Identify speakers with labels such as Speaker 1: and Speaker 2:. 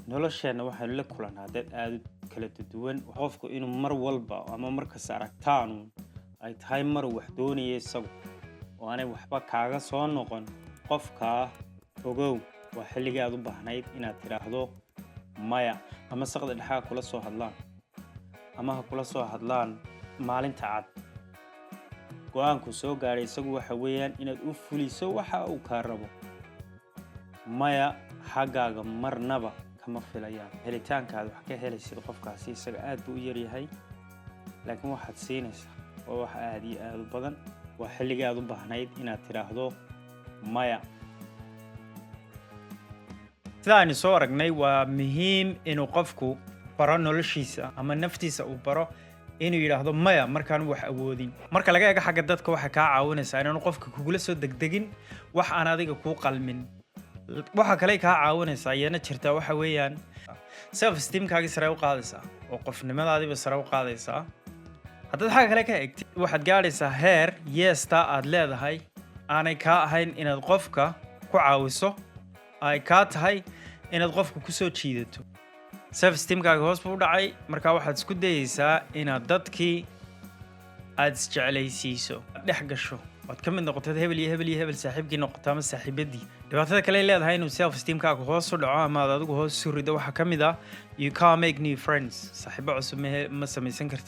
Speaker 1: nolosheena waxaan la kulanaa dad aad u kala duwan qofku inuu mar walba ama markas aragtaan ay tahay mar wax doonaya isagu oo aanay waxba kaaga soo noqon qofka ogow waa xilliga aad u baahnayd inaad tiraahdo maya ama saqda dhaxaa kula soo hadlaan ama ha kula soo hadlaan maalinta cad go'aanku soo gaaray isagu waxa weeyaan inaad u fuliso waxa uu ka rabo maya xagaaga marnaba kama filayaan helitaankaad wax ka helaysid qofkaasi isaga aad buu u yar yahay laakiin waxaad siinaysaa oo wax aad iyo aad u badan waa xilliga aad u baahnayd inaad tiraahdo maya sidaan soo aragnay waa muhiim inuu qofku baro noloshiisa ama naftiisa uu baro inuu yiraahdo maya markaan wax awoodin marka laga eego xagga dadka waxa ka caawinaysa inuu qofka kugula soo degdegin wax aan adiga ku qalmin waxa kale ka caawinaysa ayana jirta waxa weeyaan self esteem kaaga sare u qaadaysa oo qofnimadaadiba sare u qaadaysa hadda waxa kale ka eegtid waxaad gaaraysaa heer yeesta aad leedahay aanay ka ahayn inaad qofka ku caawiso ay ka tahay inaad qofka ku soo jiidato self esteem kaaga hoos buu dhacay marka waxaad isku dayaysaa inaad dadkii aad isjeclaysiiso dhex gasho waad ka mid noqotay hebel iyo hebel saaxiibkii noqotay ama saaxiibadii dhibaatada kale leedahay inuu self esteem kaaga hoos u dhaco ama aad adigu hoos u rido waxa ka mid ah you can't make new friends saaxiibo cusub ma samaysan kartid